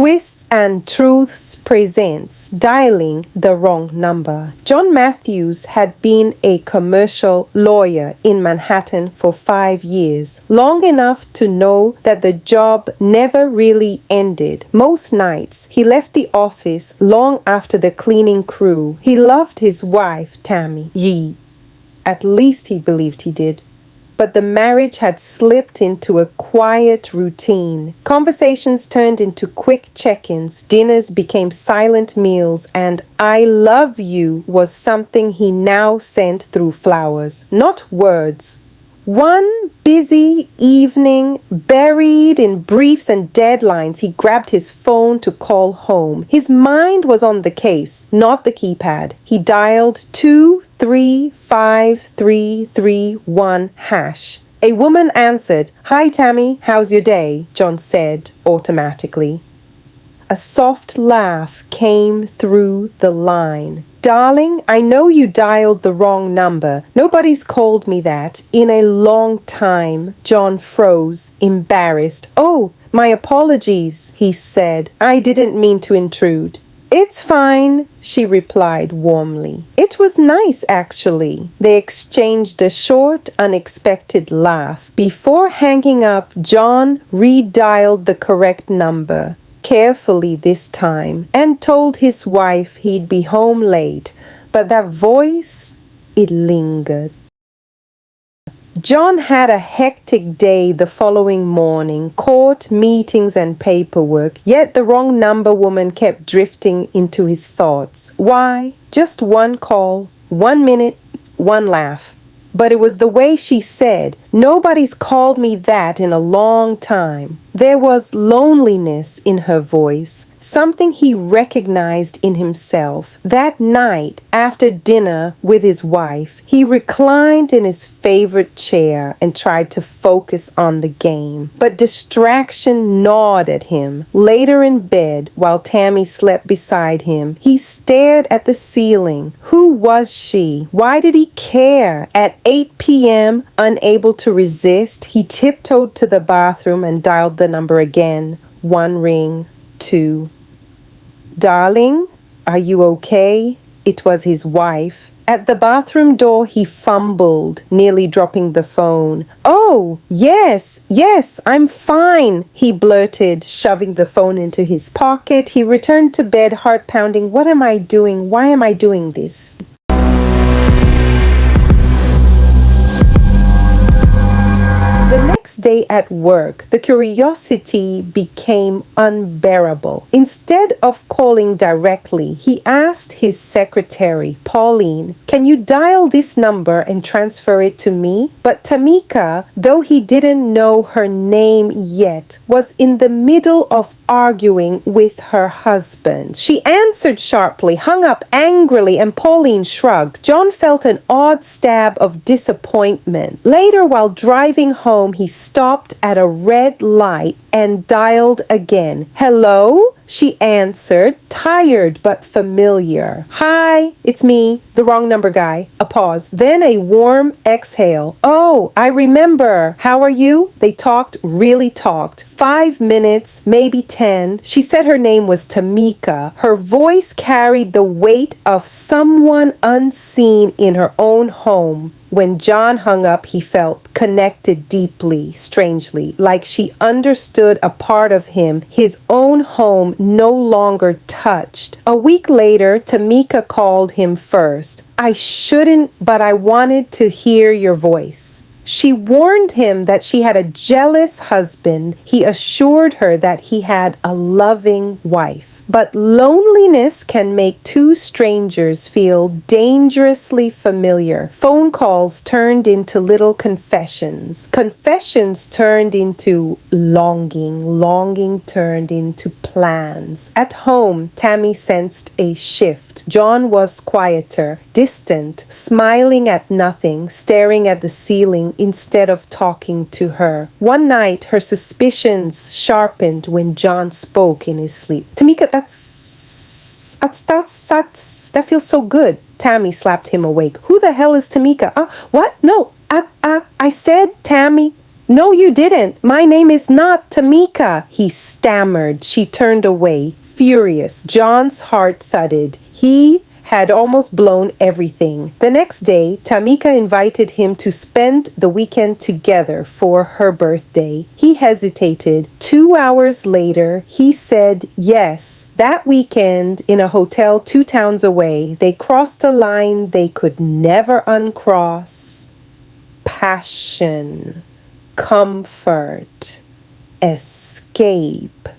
Twists and Truths presents Dialing the Wrong Number. John Matthews had been a commercial lawyer in Manhattan for 5 years, long enough to know that the job never really ended. Most nights, he left the office long after the cleaning crew. He loved his wife, Tammy. At least he believed he did. But the marriage had slipped into a quiet routine. Conversations turned into quick check-ins, dinners became silent meals, and "I love you" was something he now sent through flowers, not words. One busy evening, buried in briefs and deadlines, he grabbed his phone to call home. His mind was on the case, not the keypad. He dialed 2353331#. A woman answered. "Hi, Tammy, how's your day?" John said automatically. A soft laugh came through the line. "Darling, I know you dialed the wrong number. Nobody's called me that in a long time." John froze, embarrassed. "Oh, my apologies," he said. "I didn't mean to intrude." "It's fine," she replied warmly. "It was nice, actually." They exchanged a short, unexpected laugh. Before hanging up, John redialed the correct number, carefully this time, and told his wife he'd be home late, but that voice, it lingered. John had a hectic day the following morning, court, meetings, and paperwork, yet the wrong number woman kept drifting into his thoughts. Why? Just one call, 1 minute, one laugh. But it was the way she said, "Nobody's called me that in a long time." There was loneliness in her voice, something he recognized in himself. That night, after dinner with his wife, he reclined in his favorite chair and tried to focus on the game. But distraction gnawed at him. Later in bed, while Tammy slept beside him, he stared at the ceiling. Who was she? Why did he care? At 8 p.m., unable to resist, he tiptoed to the bathroom and dialed the number again. 1 ring, 2. "Darling, are you okay?" It was his wife. At the bathroom door, he fumbled, nearly dropping the phone. "Oh, yes, I'm fine," he blurted, shoving the phone into his pocket. He returned to bed, heart pounding. What am I doing? Why am I doing this? The next day at work, the curiosity became unbearable. Instead of calling directly, he asked his secretary, Pauline, "Can you dial this number and transfer it to me?" But Tamika, though he didn't know her name yet, was in the middle of arguing with her husband. She answered sharply, hung up angrily, and Pauline shrugged. John felt an odd stab of disappointment. Later, while driving home, he stopped at a red light and dialed again. "Hello?" She answered, tired but familiar. "Hi, it's me, the wrong number guy." A pause, then a warm exhale. "Oh, I remember. How are you?" They really talked. 5 minutes, maybe 10. She said her name was Tamika. Her voice carried the weight of someone unseen in her own home. When John hung up, he felt connected deeply, strangely, like she understood a part of him his own home no longer touched. A week later, Tamika called him first. "I shouldn't, but I wanted to hear your voice." She warned him that she had a jealous husband. He assured her that he had a loving wife. But loneliness can make two strangers feel dangerously familiar. Phone calls turned into little confessions. Confessions turned into longing. Longing turned into plans. At home, Tammy sensed a shift. John was quieter, distant, smiling at nothing, staring at the ceiling instead of talking to her. One night, her suspicions sharpened when John spoke in his sleep. "Tamika, that feels so good." Tammy slapped him awake. "Who the hell is Tamika?" "What? No, I said Tammy." No, you didn't. My name is not Tamika, he stammered. She turned away, furious. John's heart thudded. He had almost blown everything. The next day, Tamika invited him to spend the weekend together for her birthday. He hesitated. 2 hours later, he said yes. That weekend, in a hotel 2 towns away, they crossed a line they could never uncross. Passion, comfort, escape.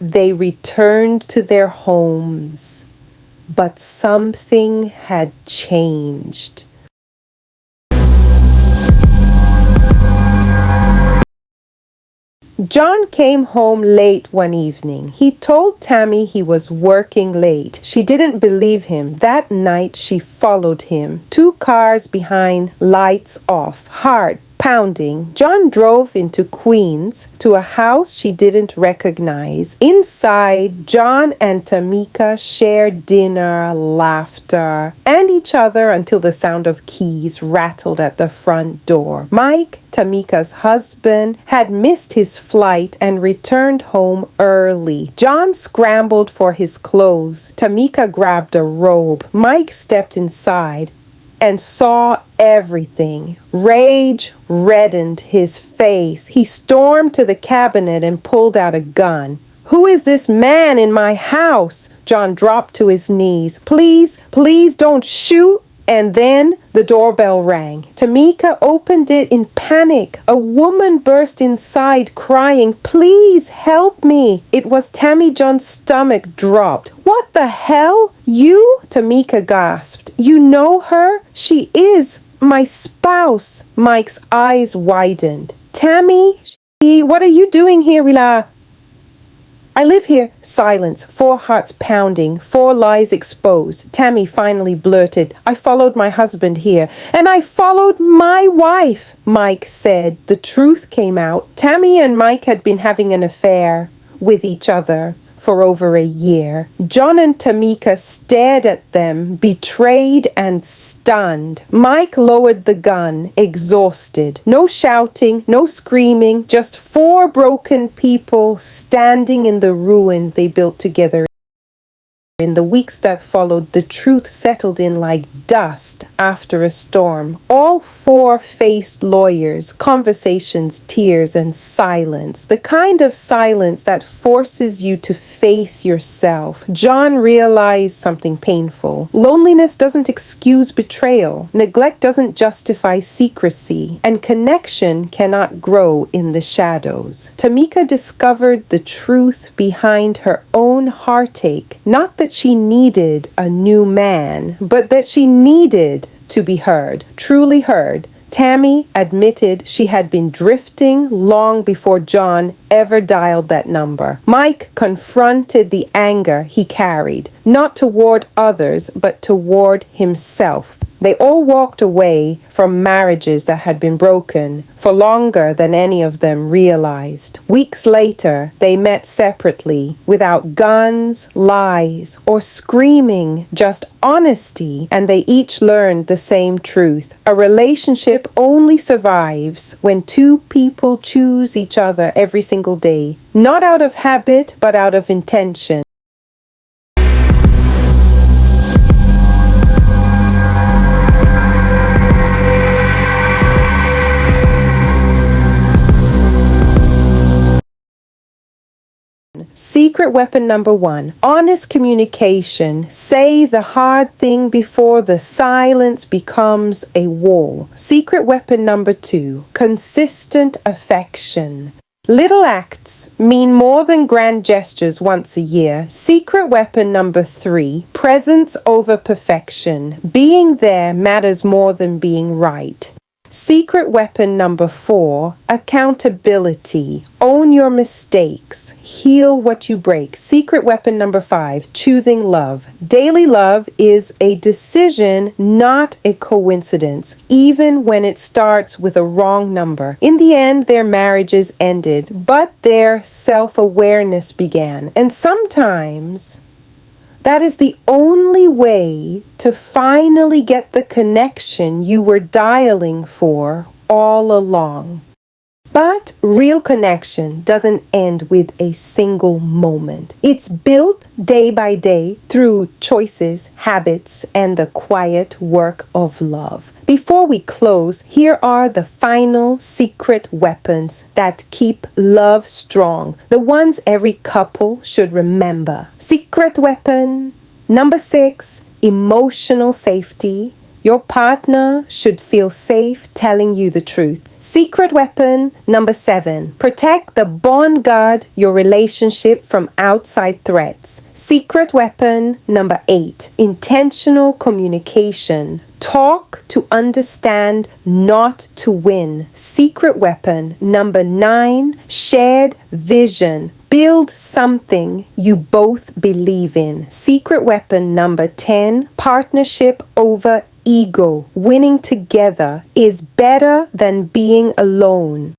They returned to their homes, but something had changed. John came home late one evening. He told Tammy he was working late. She didn't believe him. That night she followed him. 2 cars behind, lights off, heart pounding. John drove into Queens to a house she didn't recognize. Inside, John and Tamika shared dinner, laughter, and each other until the sound of keys rattled at the front door. Mike, Tamika's husband, had missed his flight and returned home early. John scrambled for his clothes. Tamika grabbed a robe. Mike stepped inside and saw everything. Rage reddened his face. He stormed to the cabinet and pulled out a gun. Who is this man in my house? John dropped to his knees. Please, please don't shoot. And then the doorbell rang. Tamika opened it in panic. A woman burst inside crying, "Please help me." It was Tammy. John's stomach dropped. "What the hell? You?" Tamika gasped. "You know her? She is my spouse." Mike's eyes widened. "Tammy, what are you doing here, Rila?" "I live here." Silence, 4 hearts pounding, 4 lies exposed. Tammy finally blurted, "I followed my husband here, and I followed my wife." Mike said. The truth came out. Tammy and Mike had been having an affair with each other for over a year. John and Tamika stared at them, betrayed and stunned. Mike lowered the gun, exhausted. No shouting, no screaming, just 4 broken people standing in the ruin they built together. In the weeks that followed, the truth settled in like dust after a storm. All 4 faced lawyers, conversations, tears, and silence. The kind of silence that forces you to face yourself. John realized something painful. Loneliness doesn't excuse betrayal. Neglect doesn't justify secrecy. And connection cannot grow in the shadows. Tamika discovered the truth behind her own heartache. Not that she needed a new man, but that she needed to be heard, truly heard. Tammy admitted she had been drifting long before John ever dialed that number. Mike confronted the anger he carried, not toward others, but toward himself. They all walked away from marriages that had been broken for longer than any of them realized. Weeks later, they met separately, without guns, lies, or screaming, just honesty, and they each learned the same truth. A relationship only survives when 2 people choose each other every single day, not out of habit, but out of intention. Secret weapon number 1, honest communication. Say the hard thing before the silence becomes a wall. Secret weapon number 2, consistent affection. Little acts mean more than grand gestures once a year. Secret weapon number 3, presence over perfection. Being there matters more than being right. Secret weapon number 4, accountability. Own your mistakes. Heal what you break. Secret weapon number 5, choosing love. Daily love is a decision, not a coincidence, even when it starts with a wrong number. In the end, their marriages ended, but their self-awareness began. And sometimes that is the only way to finally get the connection you were dialing for all along. But real connection doesn't end with a single moment. It's built day by day through choices, habits, and the quiet work of love. Before we close, here are the final secret weapons that keep love strong, the ones every couple should remember. Secret weapon number 6, emotional safety. Your partner should feel safe telling you the truth. Secret weapon number 7. Protect the bond guard your relationship from outside threats. Secret weapon number 8. Intentional communication. Talk to understand, not to win. Secret weapon number 9. Shared vision. Build something you both believe in. Secret weapon number 10. Partnership over ego. Winning together is better than being alone.